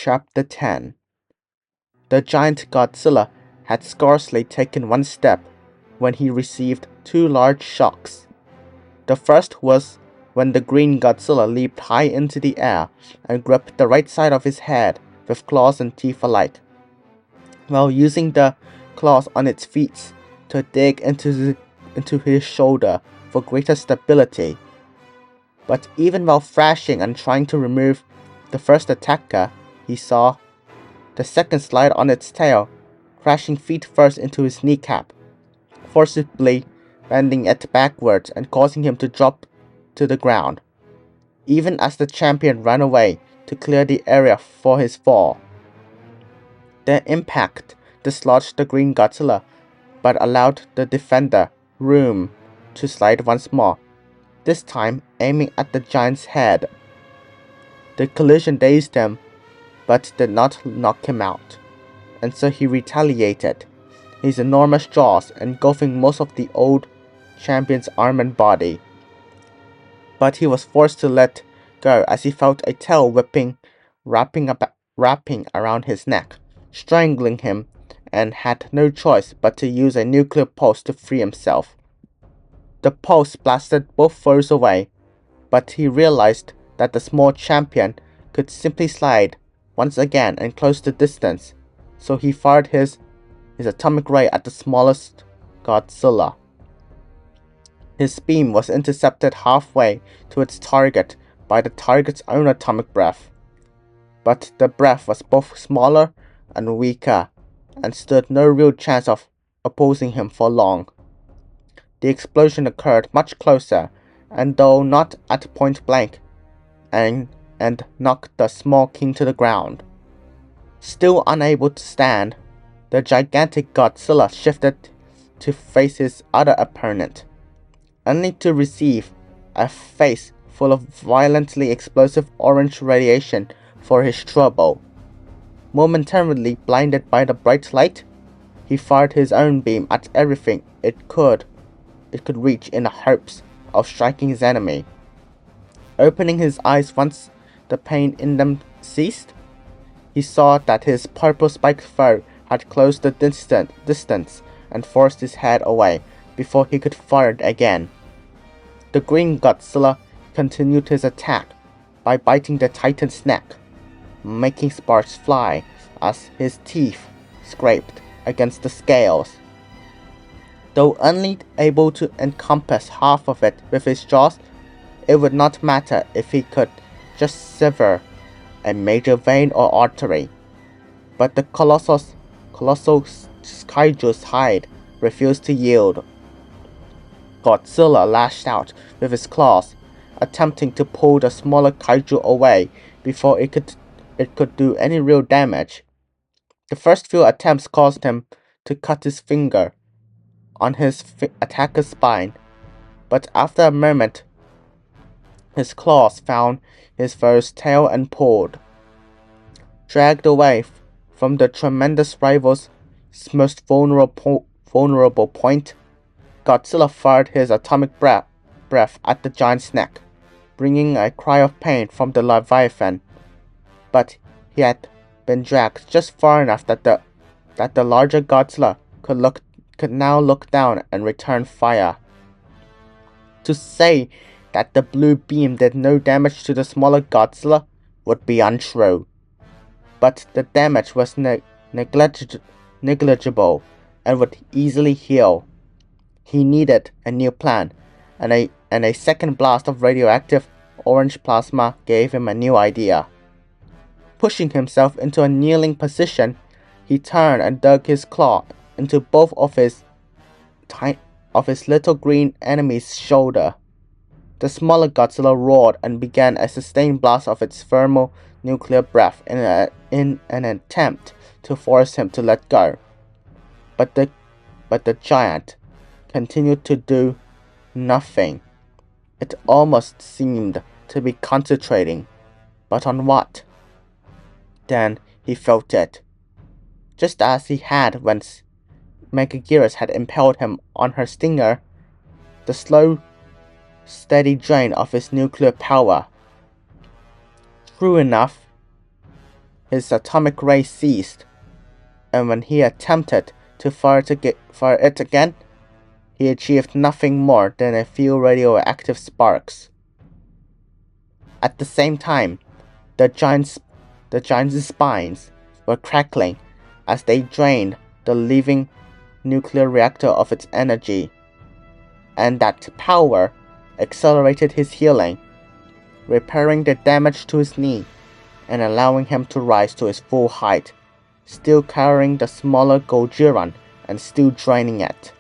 Chapter 10. The giant Godzilla had scarcely taken one step when he received two large shocks. The first was when the green Godzilla leaped high into the air and gripped the right side of his head with claws and teeth alike, while using the claws on its feet to dig into his shoulder for greater stability. But even while thrashing and trying to remove the first attacker, he saw the second slide on its tail, crashing feet first into his kneecap, forcibly bending it backwards and causing him to drop to the ground, even as the champion ran away to clear the area for his fall. The impact dislodged the green Godzilla, but allowed the defender room to slide once more, this time aiming at the giant's head. The collision dazed him, but did not knock him out, and so he retaliated, his enormous jaws engulfing most of the old champion's arm and body. But he was forced to let go as he felt a tail wrapping around his neck, strangling him, and had no choice but to use a nuclear pulse to free himself. The pulse blasted both foes away, but he realized that the small champion could simply slide once again and close the distance, so he fired his atomic ray at the smallest Godzilla. His beam was intercepted halfway to its target by the target's own atomic breath, but the breath was both smaller and weaker, and stood no real chance of opposing him for long. The explosion occurred much closer, and though not at point blank, and knocked the small king to the ground. Still unable to stand, the gigantic Godzilla shifted to face his other opponent, only to receive a face full of violently explosive orange radiation for his trouble. Momentarily blinded by the bright light, he fired his own beam at everything it could reach in the hopes of striking his enemy. Opening his eyes once the pain in them ceased, he saw that his purple-spiked foe had closed the distance and forced his head away before he could fire it again. The green Godzilla continued his attack by biting the Titan's neck, making sparks fly as his teeth scraped against the scales. Though only able to encompass half of it with his jaws, it would not matter if he could just sever a major vein or artery. But the colossal kaiju's hide refused to yield. Godzilla lashed out with his claws, attempting to pull the smaller kaiju away before it could do any real damage. The first few attempts caused him to cut his finger on his attacker's spine, but after a moment, his claws found his foe's tail and pulled. Dragged away from the tremendous rival's most vulnerable point, Godzilla fired his atomic breath at the giant's neck, bringing a cry of pain from the Leviathan. But he had been dragged just far enough that the larger Godzilla could now look down and return fire. To say that the blue beam did no damage to the smaller Godzilla would be untrue, but the damage was negligible and would easily heal. He needed a new plan, and a second blast of radioactive orange plasma gave him a new idea. Pushing himself into a kneeling position, he turned and dug his claw into both of his little green enemy's shoulder. The smaller Godzilla roared and began a sustained blast of its thermonuclear breath in an attempt to force him to let go. But the giant continued to do nothing. It almost seemed to be concentrating, but on what? Then he felt it, just as he had when Megaguirus had impaled him on her stinger, the slow, steady drain of his nuclear power. True enough, his atomic ray ceased, and when he attempted to fire it again, he achieved nothing more than a few radioactive sparks. At the same time, the giant's spines were crackling as they drained the living nuclear reactor of its energy, and that power accelerated his healing, repairing the damage to his knee and allowing him to rise to his full height, still carrying the smaller Gojirahkiin and still draining it.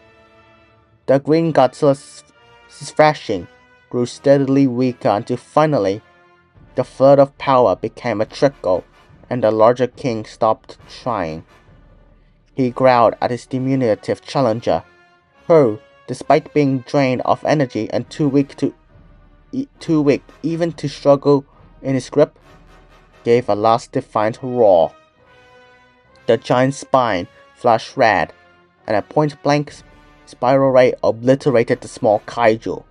The Green Godzilla's thrashing grew steadily weaker until finally the flood of power became a trickle and the larger king stopped trying. He growled at his diminutive challenger, who, despite being drained of energy and too weak even to struggle in his grip, gave a last defiant roar. The giant's spine flashed red, and a point-blank spiral ray obliterated the small kaiju.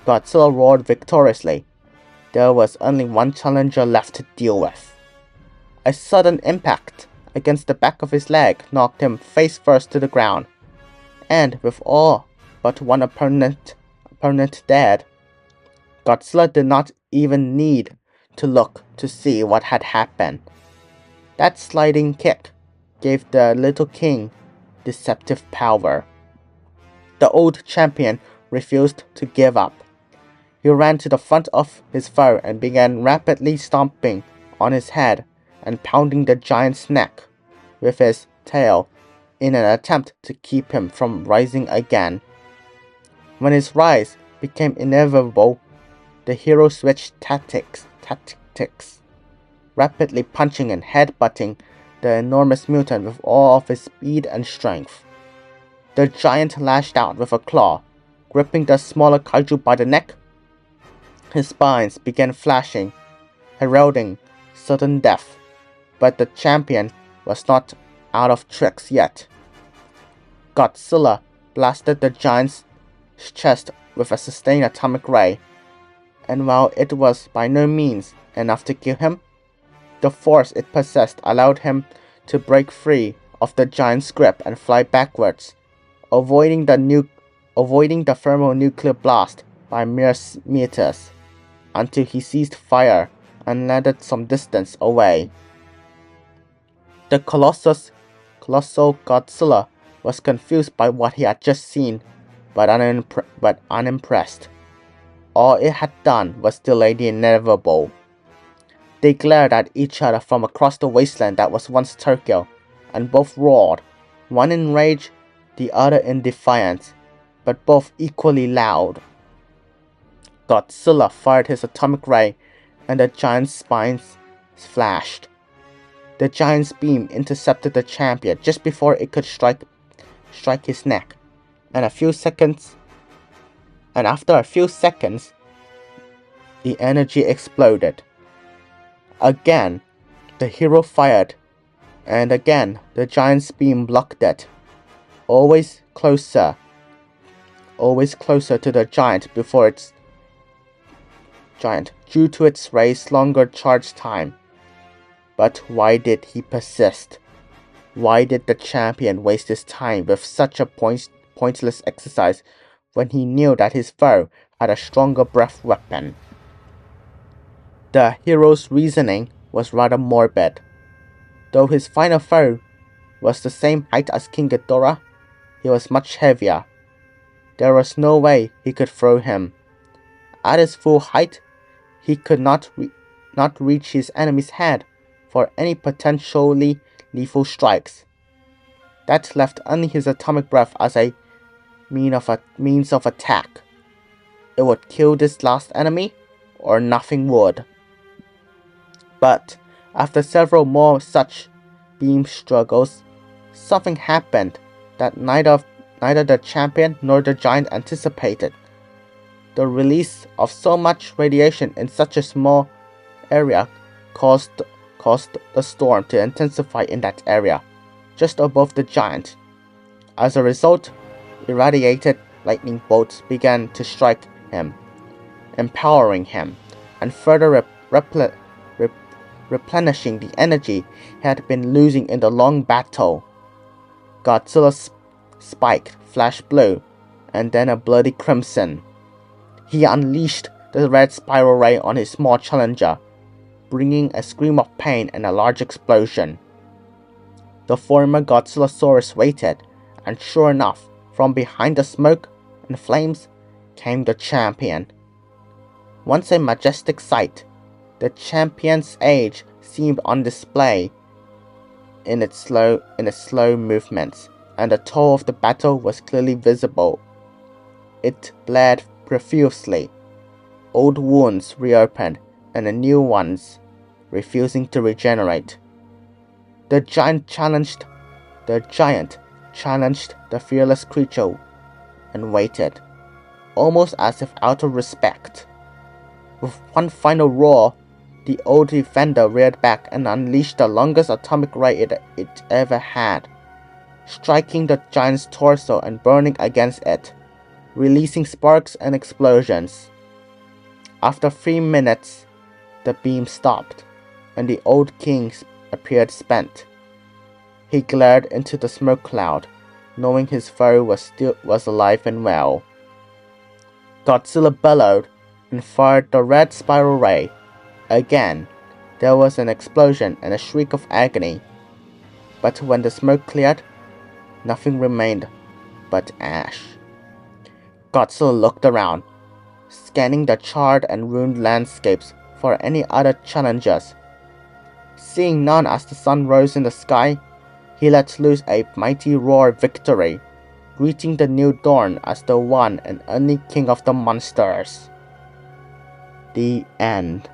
Godzilla roared victoriously. There was only one challenger left to deal with. A sudden impact against the back of his leg knocked him face first to the ground, and with all but one opponent dead, Godzilla did not even need to look to see what had happened. That sliding kick gave the little king deceptive power. The old champion refused to give up. He ran to the front of his foe and began rapidly stomping on his head and pounding the giant's neck with his tail in an attempt to keep him from rising again. When his rise became inevitable, the hero switched tactics, rapidly punching and headbutting the enormous mutant with all of his speed and strength. The giant lashed out with a claw, gripping the smaller kaiju by the neck. His spines began flashing, heralding sudden death, but the champion was not out of tricks yet. Godzilla blasted the giant's chest with a sustained atomic ray, and while it was by no means enough to kill him, the force it possessed allowed him to break free of the giant's grip and fly backwards, avoiding the thermonuclear blast by mere meters, until he ceased fire and landed some distance away. The colossal Godzilla was confused by what he had just seen, but unimpressed. All it had done was delay the inevitable. They glared at each other from across the wasteland that was once Tokyo, and both roared, one in rage, the other in defiance, but both equally loud. Godzilla fired his atomic ray, and the giant's spines flashed. The giant's beam intercepted the champion just before it could strike his neck, and after a few seconds, the energy exploded. Again, the hero fired, and again the giant's beam blocked it. Always closer to the giant before its giant, due to its ray's longer charge time. But why did he persist? Why did the champion waste his time with such a pointless exercise when he knew that his foe had a stronger breath weapon? The hero's reasoning was rather morbid. Though his final foe was the same height as King Ghidorah, he was much heavier. There was no way he could throw him. At his full height, he could not reach his enemy's head for any potentially lethal strikes. That left only his atomic breath as a means of attack. It would kill this last enemy, or nothing would. But after several more such beam struggles, something happened that neither the champion nor the giant anticipated. The release of so much radiation in such a small area caused the storm to intensify in that area, just above the giant. As a result, irradiated lightning bolts began to strike him, empowering him, and further replenishing the energy he had been losing in the long battle. Godzilla's spike flashed blue, and then a bloody crimson. He unleashed the red spiral ray on his small challenger, bringing a scream of pain and a large explosion. The former Godzillasaurus waited, and sure enough, from behind the smoke and flames came the champion. Once a majestic sight, the champion's age seemed on display in its slow movements, and the toll of the battle was clearly visible. It bled profusely. Old wounds reopened, and new ones refusing to regenerate. The giant challenged the fearless creature and waited, almost as if out of respect. With one final roar, the old defender reared back and unleashed the longest atomic ray it ever had, striking the giant's torso and burning against it, releasing sparks and explosions. After 3 minutes, the beam stopped, and the old king appeared spent. He glared into the smoke cloud, knowing his foe was alive and well. Godzilla bellowed and fired the red spiral ray. Again, there was an explosion and a shriek of agony. But when the smoke cleared, nothing remained but ash. Godzilla looked around, scanning the charred and ruined landscapes for any other challengers. Seeing none as the sun rose in the sky, he let loose a mighty roar of victory, greeting the new dawn as the one and only king of the monsters. The end.